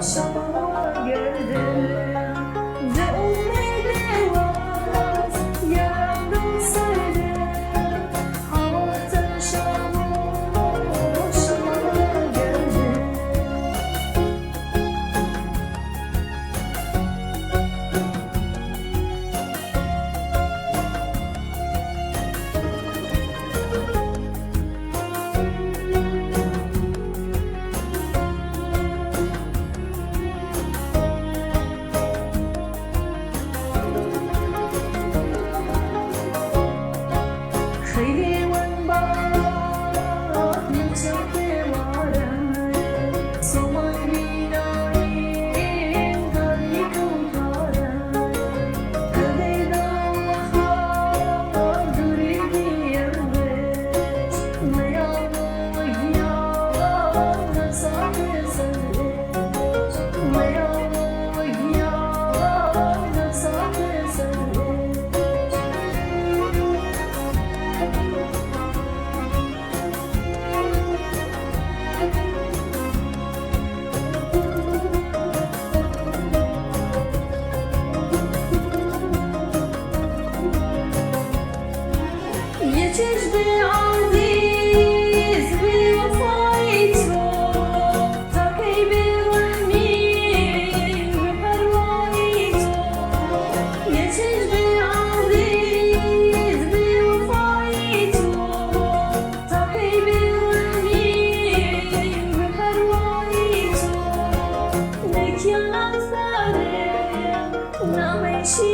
شما گردم ز امید واز یارم رو سردم حواتر شما گردم خیلی من باد نچه وارم سومن بیناییم داری کارم کدی دام دوری دیم بش میام یاد نسات سرش میام یاد نسات سرش یه چشم عزیز بی وفای تو تا کی بمانیم به پروای تو یه چشم عزیز بی وفای تو تا کی بمانیم به پروای تو نکیان از داره نمیشی